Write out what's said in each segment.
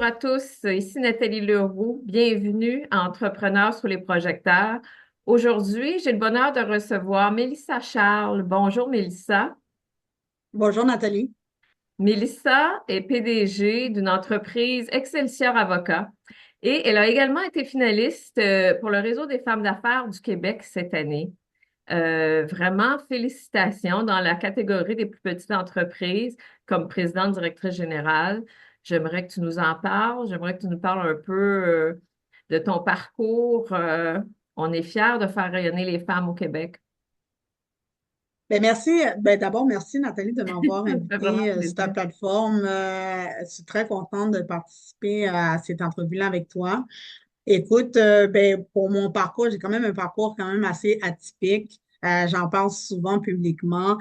bonjour à tous. Ici Nathalie Leroux. Bienvenue à Entrepreneurs sous les projecteurs. Aujourd'hui, j'ai le bonheur de recevoir Mélissa Charles. Bonjour Mélissa. Bonjour Nathalie. Mélissa est PDG d'une entreprise Excelsior Avocat et elle a également été finaliste pour le Réseau des femmes d'affaires du Québec cette année. Vraiment, félicitations dans la catégorie des plus petites entreprises comme présidente directrice générale. J'aimerais que tu nous en parles. J'aimerais que tu nous parles un peu de ton parcours. On est fiers de faire rayonner les femmes au Québec. Ben merci. Ben d'abord, merci Nathalie de m'avoir Ça me fait vraiment invitée sur ta plaisir. plateforme. Je suis très contente de participer à cette entrevue-là avec toi. Écoute, ben, pour mon parcours, j'ai quand même un parcours quand même assez atypique. J'en parle souvent publiquement.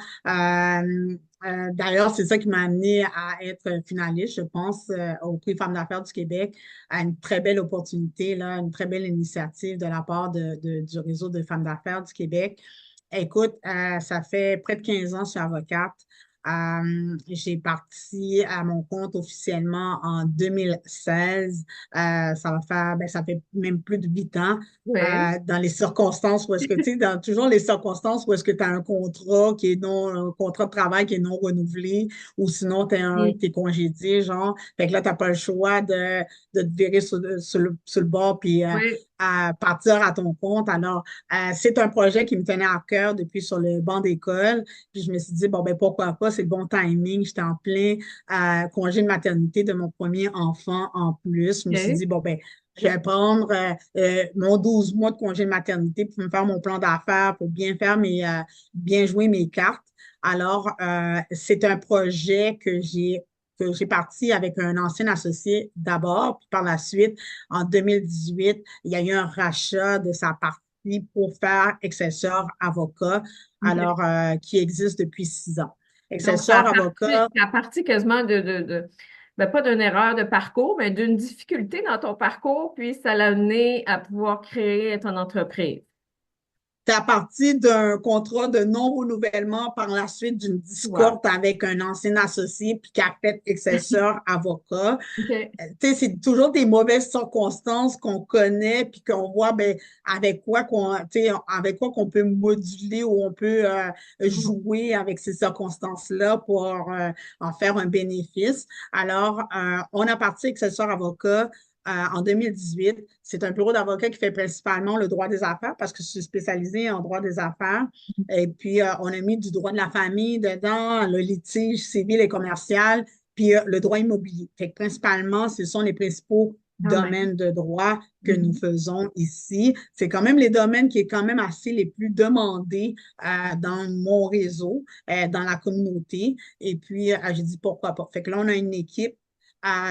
D'ailleurs, c'est ça qui m'a amené à être finaliste, je pense, au Prix Femmes d'affaires du Québec, à une très belle opportunité, là, une très belle initiative de la part du Réseau de femmes d'affaires du Québec. Écoute, ça fait près de 15 ans que je suis avocate. J'ai parti à mon compte officiellement en 2016. Ça fait même plus de 8 ans. Oui. Dans les circonstances où est-ce que, tu sais, dans toujours les circonstances où est-ce que tu as un contrat qui est non, un contrat de travail qui est non renouvelé, ou sinon Mm. t'es congédié, genre. Fait que là, t'as pas le choix de te virer sur le bord puis Oui. à partir à ton compte. Alors, c'est un projet qui me tenait à cœur depuis sur le banc d'école. Puis je me suis dit, bon, ben pourquoi pas, c'est le bon timing. J'étais en plein congé de maternité de mon premier enfant en plus. Je me suis OK. dit, bon, ben, je vais prendre mon 12 mois de congé de maternité pour me faire mon plan d'affaires, pour bien jouer mes cartes. Alors, c'est un projet que j'ai parti avec un ancien associé d'abord, puis par la suite, en 2018, il y a eu un rachat de sa partie pour faire Excelsior Avocat, OK. alors qui existe depuis 6 ans. Donc, ça a Excelsior parti, Avocat, ça a parti quasiment ben, pas d'une erreur de parcours, mais d'une difficulté dans ton parcours, puis ça l'a amené à pouvoir créer ton entreprise. c'est à partir d'un contrat de non-renouvellement par la suite d'une Wow. discorde avec un ancien associé puis qui a fait Excelsior Avocat. OK. Tu sais, c'est toujours des mauvaises circonstances qu'on connaît puis qu'on voit ben, tu sais, avec quoi qu'on peut moduler ou on peut Mhm. jouer avec ces circonstances-là pour en faire un bénéfice. Alors, on a parti avec Excelsior Avocat en 2018. C'est un bureau d'avocat qui fait principalement le droit des affaires parce que je suis spécialisée en droit des affaires. Et puis, on a mis du droit de la famille dedans, le litige civil et commercial, puis le droit immobilier. Fait que principalement, ce sont les principaux Quand même. domaines de droit que nous Mhm. faisons ici. C'est quand même les domaines qui est quand même assez les plus demandés dans mon réseau, dans la communauté. Et puis, j'ai dit pourquoi pas. Fait que là, on a une équipe.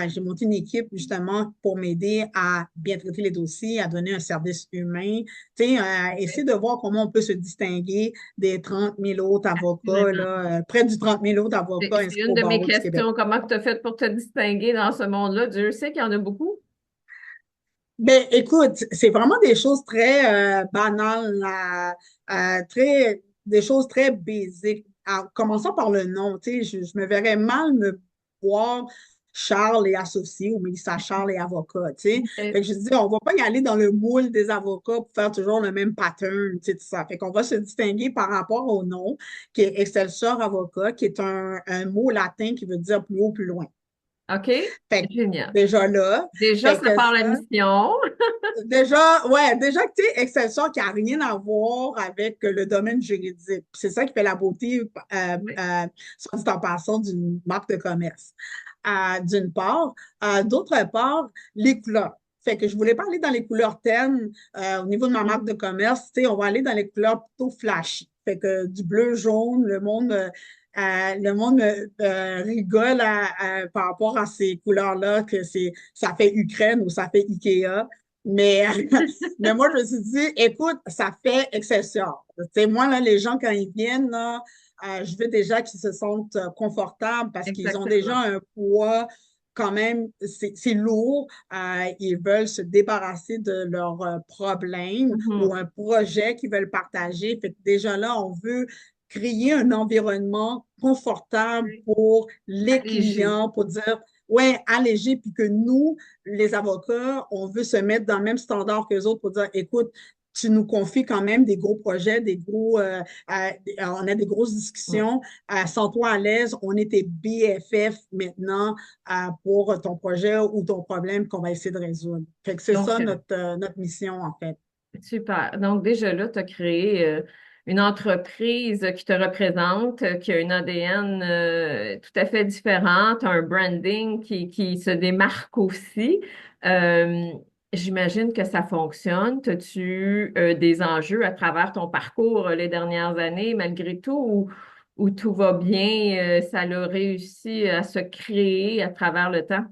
J'ai monté une équipe justement pour m'aider à bien traiter les dossiers, à donner un service humain, tu sais, essayer de voir comment on peut se distinguer des 30 000 autres avocats, Assurément. là, près du 30 000 autres avocats C'est inscrits une au de mes barreau du Québec. questions. Comment tu as fait pour te distinguer dans ce monde-là? Dieu sait qu'il y en a beaucoup. Ben, écoute, c'est vraiment des choses très banales, là, des choses très basiques. En commençant par le nom, tu sais, je me verrais mal me voir Charles et associé ou Mélissa Charles et avocat, tu sais. Fait OK. que je dis, on va pas y aller dans le moule des avocats pour faire toujours le même pattern, tu sais, tout ça. Fait qu'on va se distinguer par rapport au nom, qui est Excelsior Avocat, qui est un mot latin qui veut dire plus haut, plus loin. OK. Fait que Génial. déjà là, Déjà, fait ça que part la ça, mission. déjà, ouais, déjà que tu sais, Excelsior qui n'a rien à voir avec le domaine juridique. C'est ça qui fait la beauté, Oui. soit dit en passant, d'une marque de commerce. D'une part. D'autre part, les couleurs. Fait que je voulais pas aller dans les couleurs ternes au niveau de ma marque de commerce. Tu sais, on va aller dans les couleurs plutôt flashy. Fait que du bleu, jaune, le monde rigole par rapport à ces couleurs-là, que ça fait Ukraine ou ça fait Ikea. Mais, mais moi, je me suis dit, écoute, ça fait Excelsior. Tu sais, moi, là, les gens, quand ils viennent, là, je veux déjà qu'ils se sentent confortables parce qu'ils ont déjà Exactement. un poids quand même, c'est lourd. Ils veulent se débarrasser de leurs problèmes ou Mhm. un projet qu'ils veulent partager. Fait que déjà là, on veut créer un environnement confortable Oui. pour les Allégé. clients, pour dire, ouais, allégé, puis que nous, les avocats, on veut se mettre dans le même standard que les autres pour dire, écoute, tu nous confies quand même des gros projets, on a des grosses Mm. discussions, sens-toi à l'aise, on est tes BFF maintenant pour ton projet ou ton problème qu'on va essayer de résoudre. Fait que c'est Donc, ça notre mission, en fait. super. Donc, déjà là, tu as créé une entreprise qui te représente, qui a une ADN tout à fait différente, un branding qui se démarque aussi. Euh, J'imagine que ça fonctionne. As-tu des enjeux à travers ton parcours les dernières années, malgré tout, ou tout va bien, ça l'a réussi à se créer à travers le temps?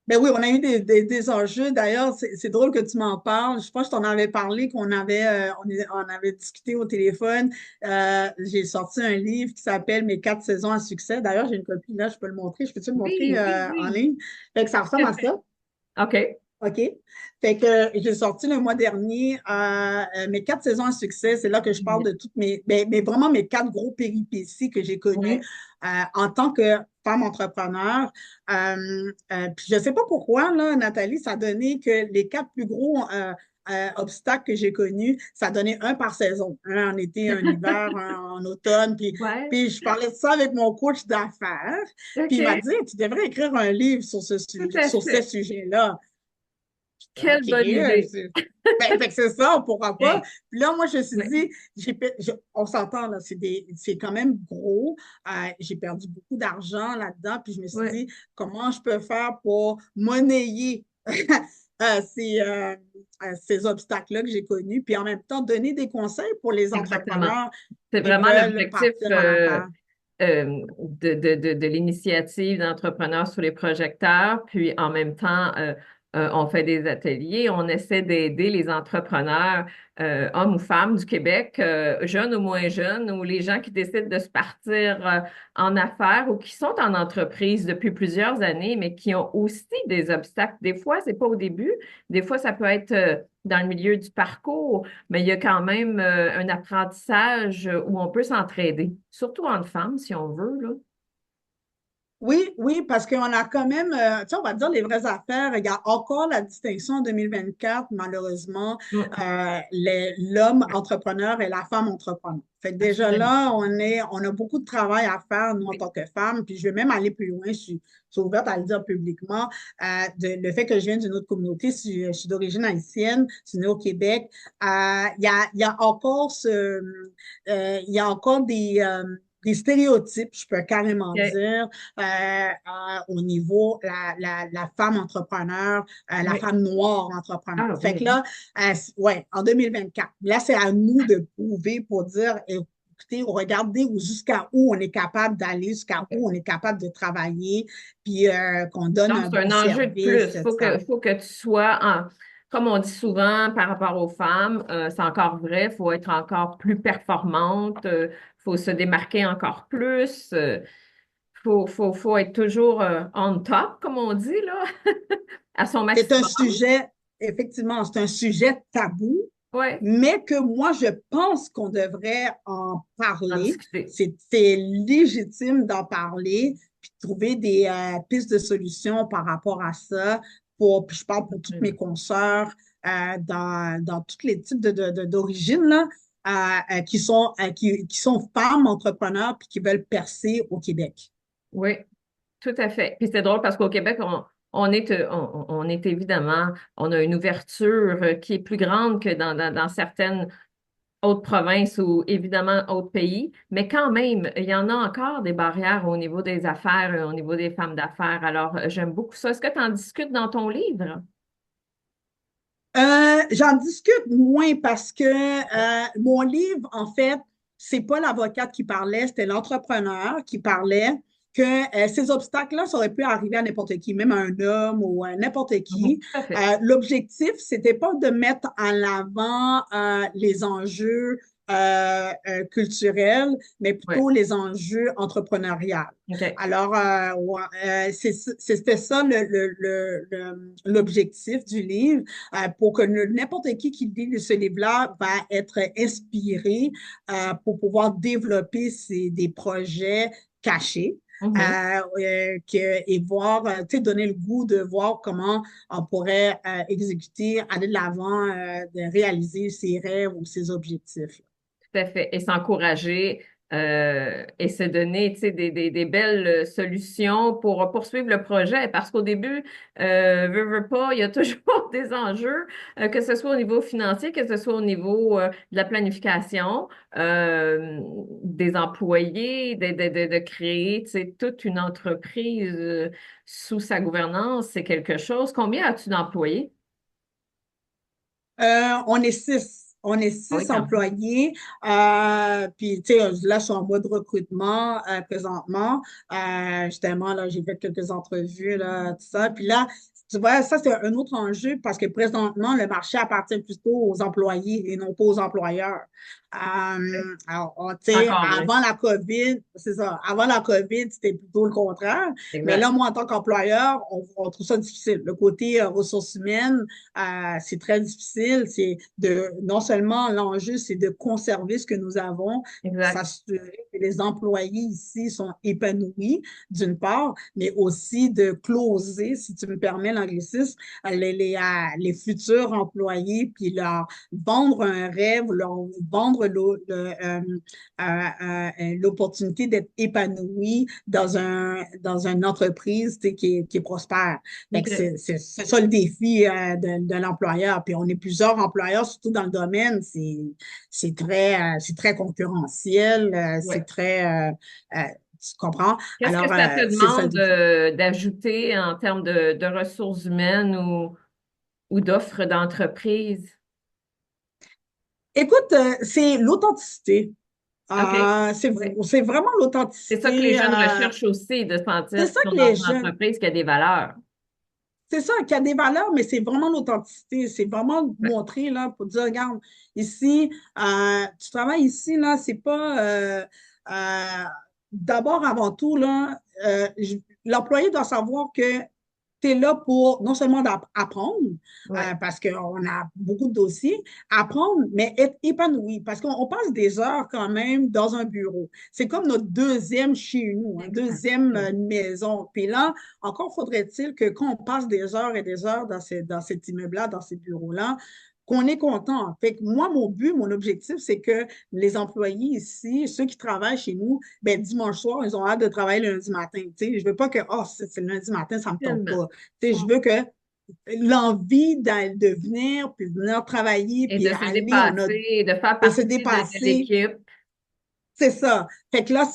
Ben oui, on a eu des enjeux. D'ailleurs, c'est drôle que tu m'en parles. Je pense que je t'en avais parlé, on avait discuté au téléphone. J'ai sorti un livre qui s'appelle Mes 4 saisons à succès. D'ailleurs, j'ai une copie là, je peux le montrer. Je peux-tu le montrer Oui, oui, en oui. ligne? Fait que ça ressemble à ça. OK. OK. Fait que j'ai sorti le mois dernier mes 4 saisons à succès. C'est là que je parle de toutes mais vraiment mes 4 gros péripéties que j'ai connues Ouais. en tant que femme entrepreneur. Puis je ne sais pas pourquoi, là, Nathalie, ça a donné que les 4 plus gros obstacles que j'ai connus, ça donnait un par saison. Un en été, un hiver, un en automne. Ouais. Puis je parlais de ça avec mon coach d'affaires. Puis il m'a OK. dit, tu devrais écrire un livre sur Tout à sur ces fait. sujets-là. Quelle OK, bonne idée. fait que c'est ça, on ne pourra pas. Hey, Puis là, moi, je me suis ouais, dit, on s'entend, là, c'est quand même gros. J'ai perdu beaucoup d'argent là-dedans. Puis je me suis ouais, dit, comment je peux faire pour monnayer ces obstacles-là que j'ai connus, puis en même temps, donner des conseils pour les exactement. entrepreneurs C'est qui vraiment veulent l'objectif partir en affaires. de l'initiative d'entrepreneurs sous les projecteurs. Puis en même temps, on fait des ateliers, on essaie d'aider les entrepreneurs, hommes ou femmes du Québec, jeunes ou moins jeunes, ou les gens qui décident de se partir en affaires ou qui sont en entreprise depuis plusieurs années, mais qui ont aussi des obstacles. Des fois, c'est pas au début, des fois, ça peut être dans le milieu du parcours, mais il y a quand même un apprentissage où on peut s'entraider, surtout entre femmes, si on veut, là. Oui, oui, parce qu'on a quand même, tu sais, on va dire les vraies affaires. Il y a encore la distinction en 2024, malheureusement, Mm, l'homme entrepreneur et la femme entrepreneur. Fait que déjà absolument. là, on a beaucoup de travail à faire, nous, en Oui. tant que femmes. Puis je vais même aller plus loin, je suis ouverte à le dire publiquement. Le fait que je viens d'une autre communauté, je suis d'origine haïtienne, je suis née au Québec. Il y a encore il y a encore des stéréotypes, je peux carrément OK. dire, au niveau la femme entrepreneur, la Oui. femme noire entrepreneur. Ah Fait que oui. là, ouais, en 2024, là, c'est à nous de prouver pour dire, écoutez, regardez jusqu'à où on est capable d'aller, jusqu'à OK. où on est capable de travailler, puis qu'on donne Donc, un c'est bon un enjeu de service, plus. etc. Faut que tu sois comme on dit souvent par rapport aux femmes, c'est encore vrai, faut être encore plus performante, faut se démarquer encore plus, faut être toujours on top, comme on dit, là, à son C'est un maximum. sujet, effectivement, c'est un sujet tabou, Ouais, mais que moi, je pense qu'on devrait en en parler. discuter. C'est légitime d'en parler, puis de trouver des pistes de solutions par rapport à ça. Puis je parle pour toutes mes Absolument. consoeurs dans tous les types d'origine, là, qui sont femmes entrepreneurs puis qui veulent percer au Québec. Oui, tout à fait. Puis c'est drôle parce qu'au Québec, on est évidemment, on a une ouverture qui est plus grande que dans certaines autres provinces ou évidemment autres pays, mais quand même, il y en a encore des barrières au niveau des affaires, au niveau des femmes d'affaires. Alors, j'aime beaucoup ça. Est-ce que tu en discutes dans ton livre? J'en discute moins parce que mon livre, en fait, c'est pas l'avocate qui parlait, c'était l'entrepreneur qui parlait que ces obstacles-là, ça aurait pu arriver à n'importe qui, même à un homme ou à n'importe Mhm. qui. Tout à fait. L'objectif, c'était pas de mettre en avant les enjeux culturels, mais Oui. plutôt les enjeux entrepreneuriaux. OK. Alors, ouais, c'était ça l'objectif du livre pour que n'importe qui lit ce livre-là va être inspiré pour pouvoir développer des projets cachés. Mhm. et voir, tu sais, donner le goût de voir comment on pourrait exécuter, aller de l'avant, de réaliser ses rêves ou ses objectifs. Tout à fait. Et s'encourager et se donner, tu sais, des belles solutions pour poursuivre le projet. Parce qu'au début, veux pas, il y a toujours des enjeux, que ce soit au niveau financier, que ce soit au niveau de la planification, des employés, de créer, tu sais, toute une entreprise sous sa gouvernance, c'est quelque chose. Combien as-tu d'employés? On est six. On est Ah oui, six quand même. employés. Puis, tu sais, là, je suis en mode recrutement présentement. Justement, là, j'ai fait quelques entrevues, là, tout ça. Puis là, tu vois, ça, c'est un autre enjeu parce que présentement, le marché appartient plutôt aux employés et non pas aux employeurs. Ouais. Alors, tu C'est sais, encore vrai. avant la COVID, c'est ça. Avant la COVID, c'était plutôt le contraire. Mais là, Exact. moi, en tant qu'employeur, on trouve ça difficile. Le côté ressources humaines, c'est très difficile. C'est de, non seulement l'enjeu, c'est de conserver ce que nous avons, Exact. s'assurer que les employés ici sont épanouis, d'une part, mais aussi de closer, si tu me permets l'anglicisme, les futurs employés, puis leur vendre un rêve, leur vendre l'opportunité d'être épanoui dans une entreprise qui est prospère. Fait que OK. c'est ça le défi de l'employeur. Puis on est plusieurs employeurs, surtout dans le domaine, c'est très concurrentiel, c'est Ouais. très, tu comprends? Qu'est-ce que Alors, ça te c'est ça le demande défi. d'ajouter en termes de ressources humaines ou d'offres d'entreprise? Écoute, c'est l'authenticité. OK. Euh, c'est Oui. c'est vraiment C'est ça que les l'authenticité. jeunes recherchent aussi, de C'est sentir ça qu'ils sont que dans les une jeunes, entreprise qui a des valeurs. c'est ça, qu'il y a des valeurs, mais c'est vraiment l'authenticité. C'est vraiment Ouais. montrer, là, pour dire, regarde, ici, tu travailles ici, là, c'est pas, euh, d'abord, avant tout, là, l'employé doit savoir que tu es là pour non seulement apprendre, Ouais. parce qu'on a beaucoup de dossiers, apprendre, mais être épanoui, parce qu'on passe des heures quand même dans un bureau. C'est comme notre deuxième chez nous, un Exact. deuxième maison. Puis là, encore faudrait-il que quand on passe des heures et des heures dans cet immeuble-là, dans ces bureaux-là, qu'on est content. Fait que moi, mon but, mon objectif, c'est que les employés ici, ceux qui travaillent chez nous, ben, dimanche soir, ils ont hâte de travailler lundi matin. Tu sais, je veux pas que, oh, c'est le lundi matin, ça me tente Tellement. pas. Tu sais, je veux que l'envie de venir, puis venir travailler, Et puis de se aller, dépasser, de faire de se partie de dépasser. l'équipe. C'est ça. Fait que là,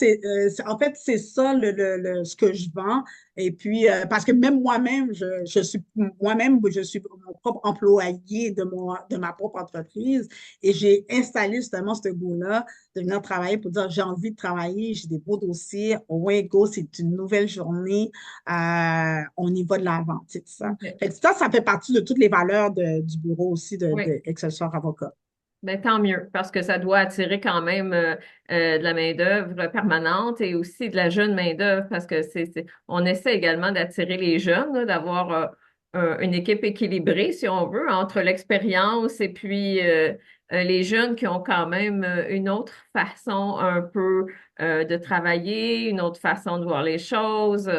en fait, c'est ça ce que je vends. Et puis, parce que même moi-même, je suis mon propre employé de ma propre entreprise. Et j'ai installé justement ce goût-là de venir travailler pour dire, j'ai envie de travailler, j'ai des beaux dossiers. Ouais, go, c'est une nouvelle journée. On y va de l'avant, c'est ça. OK. Fait que ça fait partie de toutes les valeurs du bureau aussi Oui. de Excelsior Avocat. Ben, tant mieux, parce que ça doit attirer quand même de la main-d'œuvre permanente et aussi de la jeune main-d'œuvre, parce que on essaie également d'attirer les jeunes, là, d'avoir une équipe équilibrée, si on veut, entre l'expérience et puis les jeunes qui ont quand même une autre façon un peu de travailler, une autre façon de voir les choses.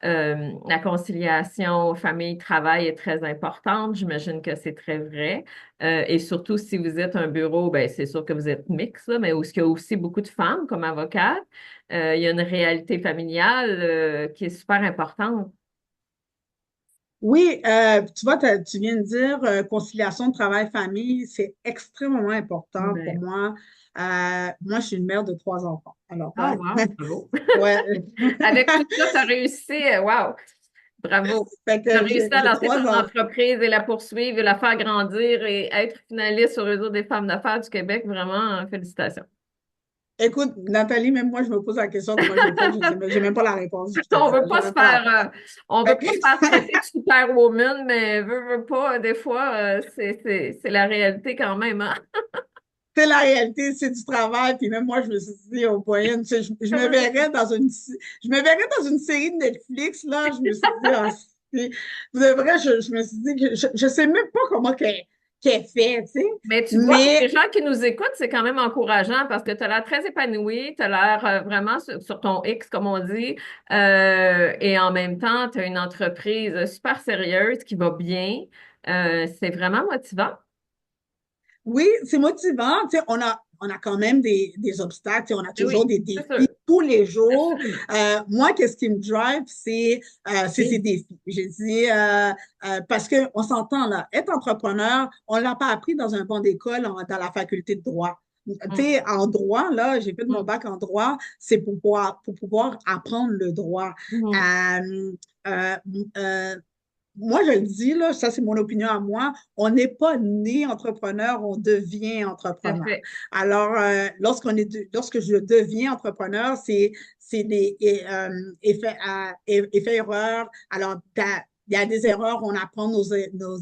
La conciliation famille-travail est très importante. J'imagine que c'est très vrai. Et surtout, si vous êtes un bureau, ben, c'est sûr que vous êtes mix, là, mais où il y a aussi beaucoup de femmes comme avocates, il y a une réalité familiale qui est super importante. Oui, tu vois, tu viens de dire conciliation de travail-famille, c'est extrêmement important pour Ben, moi. Moi, je suis une mère de trois enfants. Alors, oh, wow, bravo. ouais, Avec tout ça, tu as réussi. Wow, bravo. fait Tu as que réussi à j'ai lancer trois ton enfants. entreprise et la poursuivre et la faire grandir et être finaliste au réseau des femmes d'affaires du Québec. Vraiment, félicitations. Écoute, Nathalie, même moi, je me pose la question comment j'ai fait, j'ai même pas la réponse, je te On dis, veut j'ai pas se même pas la faire, réponse. on Fait veut que, pas se faire traiter de superwoman, mais veut pas, des fois, c'est la réalité quand même, hein? c'est la réalité, c'est du travail. Puis même moi, je me suis dit, au point, tu sais, je me verrais dans une série de Netflix, là. Je me suis dit, ah, de vrai, je me suis dit que je sais même pas comment que qui est fait, tu sais. Mais tu vois, pour les Mais gens qui nous écoutent, c'est quand même encourageant parce que tu as l'air très épanoui, tu as l'air vraiment sur ton X, comme on dit, et en même temps, tu as une entreprise super sérieuse qui va bien. C'est vraiment motivant. oui, c'est motivant. Tu sais, on a quand même des obstacles, tu sais, on a toujours Oui, des c'est sûr, défis tous les jours. absolument. Moi, qu'est-ce qui me drive, c'est ces Oui. défis. J'ai dit, parce qu'on s'entend là, être entrepreneur, on ne l'a pas appris dans un banc d'école, dans la faculté de droit. Tu Mm, sais, en droit, là, j'ai fait mon mm, bac en droit, c'est pour pouvoir apprendre le droit. mm. Euh, euh, euh, Moi, je le dis, là, ça c'est mon opinion à moi, on n'est pas né entrepreneur, on devient Tout à entrepreneur. fait. Alors, lorsque je deviens entrepreneur, c'est des effets erreurs. Alors, il y a des erreurs, on apprend nos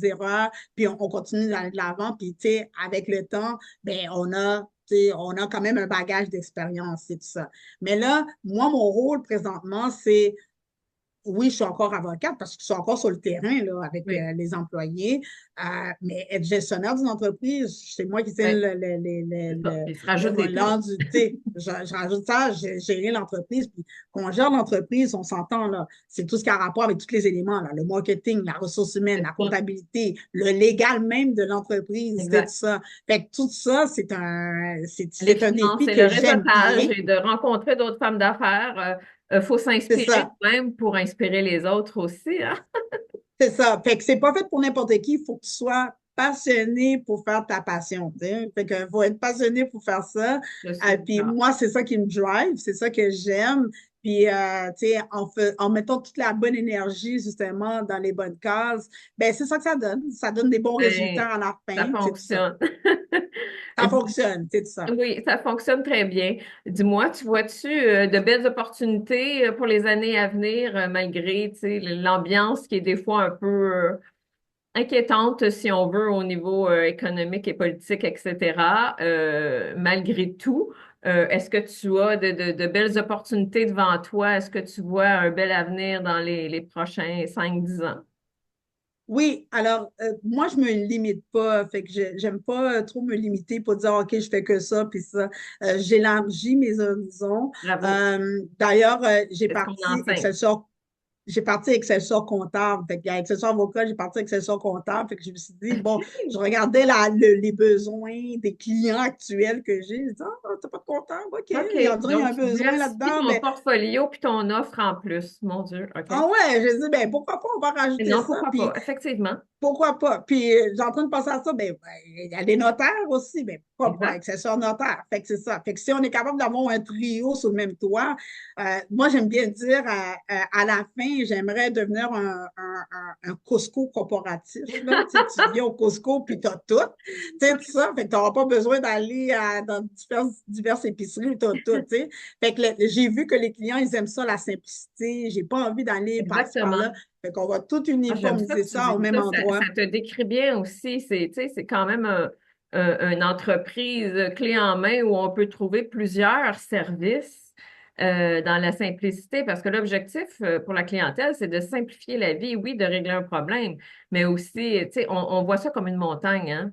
erreurs, puis on continue d'aller de l'avant, puis tu sais, avec le temps, ben, tu sais, on a quand même un bagage d'expérience et tout ça. Mais là, moi, mon rôle présentement, c'est oui, je suis encore avocate parce que je suis encore sur le terrain là, avec Oui. les employés. Mais être gestionnaire d'une entreprise, c'est moi qui tiens Ouais, c'est ça. Puis il se le rajoute des volant tâches. du thé. Je rajoute ça, gérer l'entreprise. Puis quand on gère l'entreprise, on s'entend là. C'est tout ce qui a rapport avec tous les éléments, là, le marketing, la ressource humaine, C'est la ça. comptabilité, le légal même de l'entreprise, c'est tout Exact. ça. Fait que tout ça, Les c'est un finances défi et le que j'aime réseautage bien. et de rencontrer d'autres femmes d'affaires. Faut C'est s'inspirer ça. nous-mêmes pour inspirer les autres aussi, hein? C'est ça. Fait que c'est pas fait pour n'importe qui. Il faut que tu sois passionné pour faire ta passion. Tu sais. Fait que faut être passionné pour faire ça. Je suis Puis d'accord. moi, c'est ça qui me drive, c'est ça que j'aime. Puis, tu sais, en mettant toute la bonne énergie, justement, dans les bonnes cases, ben c'est ça que ça donne. Ça donne des bons Ben, résultats à la ça fin. C'est tout ça. fonctionne. Ça fonctionne, c'est tout ça. Oui, ça fonctionne très bien. Dis-moi, tu vois-tu de belles opportunités pour les années à venir, malgré, tu sais, l'ambiance qui est des fois un peu inquiétante, si on veut, au niveau économique et politique, etc. Malgré tout, est-ce que tu as de belles opportunités devant toi? Est-ce que tu vois un bel avenir dans les prochains 5 10 ans? Oui, alors moi je me limite pas, fait que j'aime pas trop me limiter pour dire OK, je fais que ça puis ça. J'élargis mes horizons. Bravo. D'ailleurs, C'est ce qu'on enseigne. j'ai parti Excelsior comptable. Fait qu'à Excelsior avocat, j'ai parti Excelsior comptable. Fait que je me suis dit, bon, je regardais les besoins des clients actuels que j'ai. Je dis, ah, t'as pas de comptable? OK. OK. Il y a un Donc, tu besoin diversifies là-dedans. ton Ben, portfolio puis ton offre en plus. Mon Dieu. OK. ah ouais, je dis, ben, pourquoi pas, on va Et rajouter non, ça. pourquoi pas? Puis Effectivement. pourquoi pas? Puis, j'ai en train de penser à ça, ben, il y a des notaires aussi, mais pourquoi pas? Exact. Accessoires notaire. Fait que c'est ça. Fait que si on est capable d'avoir un trio sous le même toit, moi, j'aime bien dire, à la fin, j'aimerais devenir un Costco corporatif, là. Tu viens au Costco, puis t'as tout. Tu sais, tout ça. Fait que t'auras pas besoin d'aller dans diverses épiceries, t'as tout, tu sais. Fait que j'ai vu que les clients, ils aiment ça, la simplicité. J'ai pas envie d'aller par-ci, par-là. Exactement. Fait qu'on va tout Ah, j'aime ça uniformiser que tu ça au dis même ça. endroit. Ça te décrit bien aussi. Tu sais, c'est quand même une entreprise clé en main où on peut trouver plusieurs services dans la simplicité. Parce que l'objectif pour la clientèle, c'est de simplifier la vie, oui, de régler un problème, mais aussi, tu sais, on voit ça comme une montagne, hein,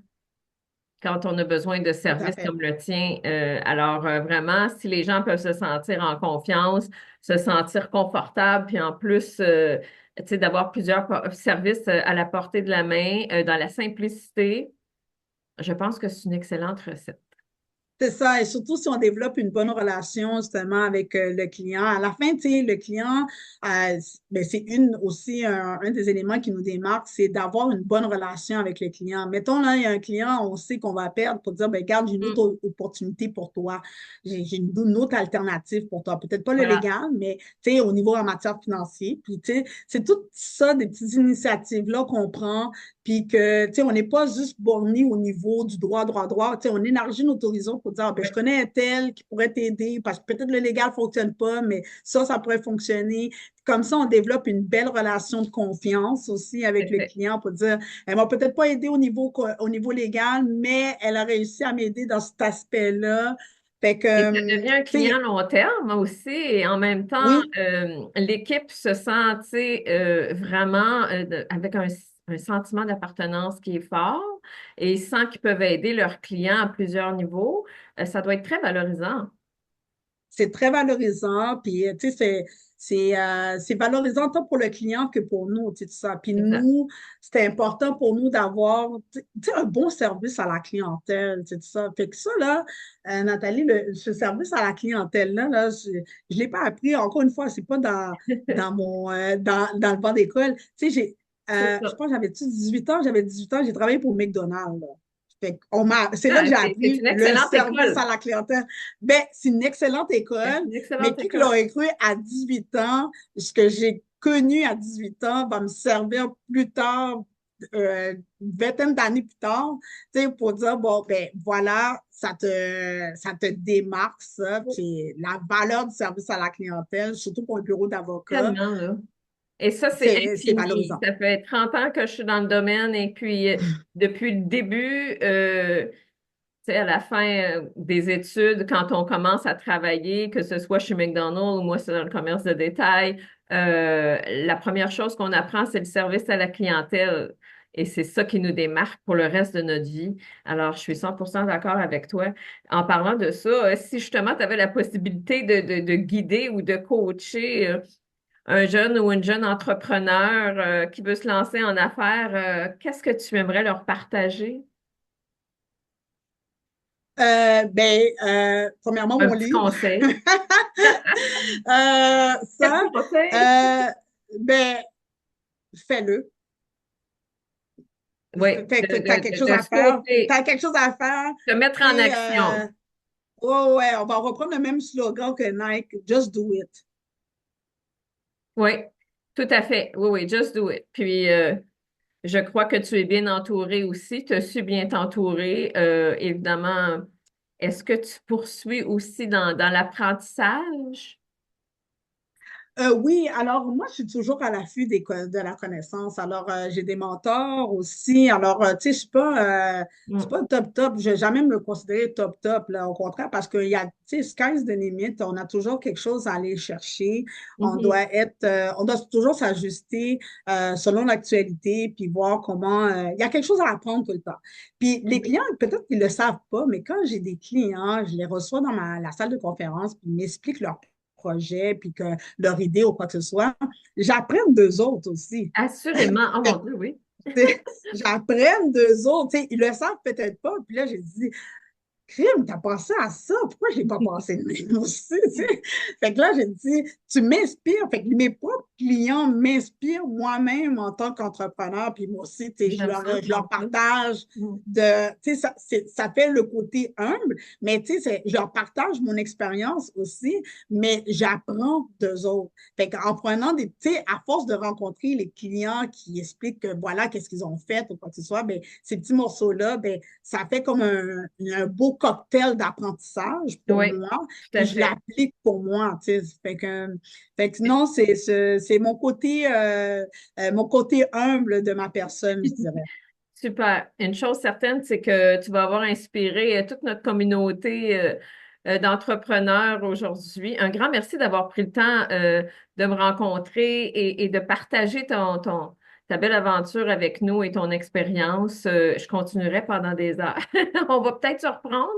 quand on a besoin de Tout à services fait. comme le tien. Alors, vraiment, si les gens peuvent se sentir en confiance, se sentir confortables, puis en plus, tu sais, d'avoir plusieurs services à la portée de la main, dans la simplicité, je pense que c'est une excellente recette. C'est ça, et surtout si on développe une bonne relation justement avec le client. À la fin, tu sais, le client, ben, c'est aussi un des éléments qui nous démarque, c'est d'avoir une bonne relation avec le client. Mettons là, il y a un client, on sait qu'on va perdre pour dire, ben, regarde, j'ai une Mm. autre opportunité pour toi. J'ai une autre alternative pour toi. Peut-être pas le Voilà, légal, mais tu sais, au niveau en matière financière. Puis tu sais, c'est tout ça, des petites initiatives-là qu'on prend puis que, tu sais, on n'est pas juste borné au niveau du droit. Tu sais, on élargit notre horizon pour dire, ah, ben, je oui, connais un tel qui pourrait t'aider parce que peut-être le légal ne fonctionne pas, mais ça pourrait fonctionner. Comme ça, on développe une belle relation de confiance aussi tout à avec le fait. client pour dire, elle m'a peut-être pas aidé au niveau légal, mais elle a réussi à m'aider dans cet aspect-là. Fait que, Et ça devient un tu client sais, long terme aussi, et en même temps, oui, l'équipe se sent, tu sais, vraiment avec un sentiment d'appartenance qui est fort et ils sentent qu'ils peuvent aider leurs clients à plusieurs niveaux. Ça doit être très valorisant. C'est très valorisant, puis tu sais, c'est valorisant tant pour le client que pour nous, tu sais, tout ça. Puis Exact. nous, c'était important pour nous d'avoir, tu sais, un bon service à la clientèle, tu sais, tout ça. Fait que ça, là, Nathalie, ce service à la clientèle, là, je l'ai pas appris, encore une fois, c'est pas dans le banc d'école. Tu sais, C'est je ça. pense que j'avais 18 ans, j'ai travaillé pour McDonald's, là. C'est là Ah, que j'ai c'est appris une le excellente service à école. la clientèle. Ben, c'est une excellente C'est école, une mais excellente qui école. l'aurait cru à 18 ans, ce que j'ai connu à 18 ans va me servir plus tard, une vingtaine d'années plus tard, tu sais, pour dire, bon, ben voilà, ça te démarque, ça, puis la valeur du service à la clientèle, surtout pour un bureau d'avocat, Tellement, là. Et ça, c'est c'est infini. valorisant. Ça fait 30 ans que je suis dans le domaine et puis depuis le début, tu sais, à la fin des études, quand on commence à travailler, que ce soit chez McDonald's ou moi, c'est dans le commerce de détail, la première chose qu'on apprend, c'est le service à la clientèle. Et c'est ça qui nous démarque pour le reste de notre vie. Alors, je suis 100% d'accord avec toi. En parlant de ça, si justement tu avais la possibilité de guider ou de coacher un jeune ou une jeune entrepreneur qui veut se lancer en affaires, qu'est-ce que tu aimerais leur partager? Premièrement, Un mon petit livre. conseil. Quel Ça, conseil? euh, ben, fais-le. Oui, T'as quelque chose de à faire. sauter, T'as quelque chose à faire. te mettre Tu en sais, action. ouais, ouais, on va reprendre le même slogan que Nike, Just do it. Oui, tout à fait. Oui, oui, just do it. Puis, je crois que tu es bien entouré aussi. Tu as su bien t'entourer. Évidemment, est-ce que tu poursuis aussi dans l'apprentissage? Oui, alors moi, je suis toujours à l'affût de la connaissance. Alors, j'ai des mentors aussi. Alors, tu sais, je suis Mm. pas top top. Je vais jamais me considérer top top, là. Au contraire, parce qu'il y a, tu sais, sky's the limit. On a toujours quelque chose à aller chercher. Mhm. On doit toujours s'ajuster selon l'actualité, puis voir comment. Il y a quelque chose à apprendre tout le temps. Puis les Oui. clients, peut-être qu'ils le savent pas, mais quand j'ai des clients, je les reçois dans la salle de conférence, puis ils m'expliquent leur projet, puis que leur idée ou quoi que ce soit, j'apprends d'eux autres aussi. Assurément. Oh mon Dieu, oui. J'apprends d'eux autres. Tu sais, ils le savent peut-être pas. Puis là, j'ai dit, crime, t'as pensé à ça? Pourquoi je n'ai pas pensé de même aussi? Tu sais? Fait que là, j'ai dit, tu m'inspires. Fait que mes propres clients m'inspirent moi-même en tant qu'entrepreneur. Puis moi aussi, tu sais, J'aime ça, je entendre leur ça. partage Mm. tu sais, ça fait le côté humble, mais tu sais, je leur partage mon expérience aussi, mais j'apprends d'eux autres. Fait qu'en prenant tu sais, à force de rencontrer les clients qui expliquent que voilà, qu'est-ce qu'ils ont fait ou quoi que ce soit, ben, ces petits morceaux-là, ben, ça fait comme un beau cocktail d'apprentissage pour Oui, moi, tout puis à je fait. l'applique pour moi, tu sais. Fait que non, c'est mon côté humble de ma personne, je dirais. Super. Une chose certaine, c'est que tu vas avoir inspiré toute notre communauté d'entrepreneurs aujourd'hui. Un grand merci d'avoir pris le temps de me rencontrer et de partager ta belle aventure avec nous et ton expérience. Je continuerai pendant des heures. On va peut-être se reprendre.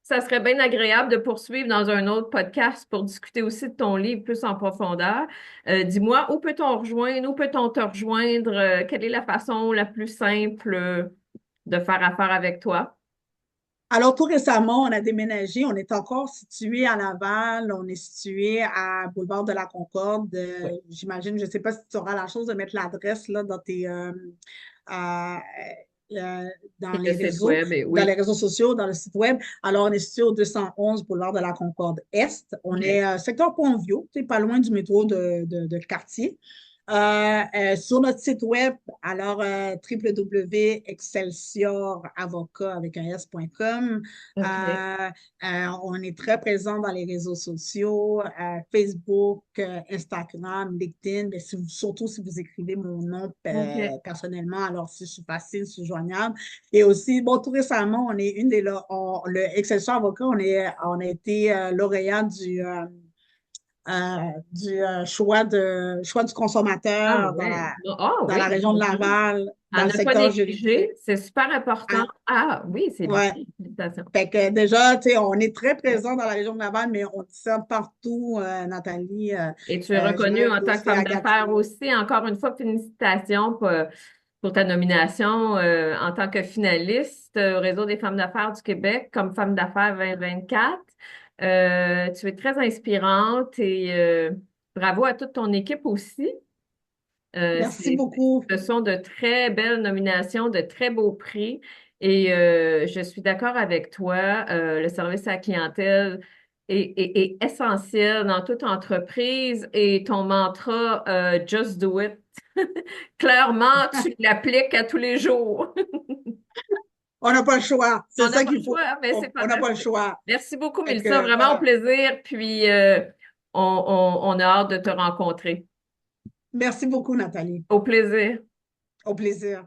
Ça serait bien agréable de poursuivre dans un autre podcast pour discuter aussi de ton livre plus en profondeur. Dis-moi, où peut-on rejoindre, où peut-on te rejoindre? Quelle est la façon la plus simple de faire affaire avec toi? Alors, tout récemment, on a déménagé. On est encore situé à Laval. On est situé à Boulevard de la Concorde. Oui. J'imagine, je ne sais pas si tu auras la chance de mettre l'adresse là euh, euh, dans Et le site web, et dans les oui. réseaux sociaux, dans le site web. Alors, on est situé au 211 Boulevard de la Concorde Est. On est OK. secteur Pont-Vieux, c'est pas loin du métro de quartier. Sur notre site web, alors www.excelsioravocat avec un s.com. OK. Euh, on est très présent dans les réseaux sociaux, Facebook, Instagram, LinkedIn, mais surtout si vous écrivez mon nom OK. personnellement, alors si je suis facile, je suis joignable. Et aussi, bon, tout récemment, on est le Excelsior Avocat, on a été lauréat du choix du Ah consommateur ouais. Ah dans oui, la région de mon Dieu. Laval, dans À le ne pas secteur juridique. négliger, c'est super important. Hein? Ah oui, c'est bien. Ouais. Félicitations. Fait que déjà, tu sais, on est très présent dans la région de Laval, mais on dit ça partout, Nathalie. Et tu es J'ai reconnue un en tant que dossier femme à d'affaires Gatineau. aussi. Encore une fois, félicitations pour ta nomination en tant que finaliste au Réseau des femmes d'affaires du Québec comme femme d'affaires 2024. Tu es très inspirante et bravo à toute ton équipe aussi. Euh, Merci c'est- beaucoup. Ce sont de très belles nominations, de très beaux prix. Et je suis d'accord avec toi. Le service à la clientèle est essentiel dans toute entreprise et ton mantra Just do it. Clairement, tu l'appliques à tous les jours. On n'a pas le choix. C'est On n'a ça pas le qu'il faut. choix, mais c'est On n'a pas le fantastique. choix. Merci beaucoup, Fait Mélissa. que Vraiment au voilà. plaisir. Puis, on a hâte de te rencontrer. Merci beaucoup, Nathalie. Au plaisir. Au plaisir.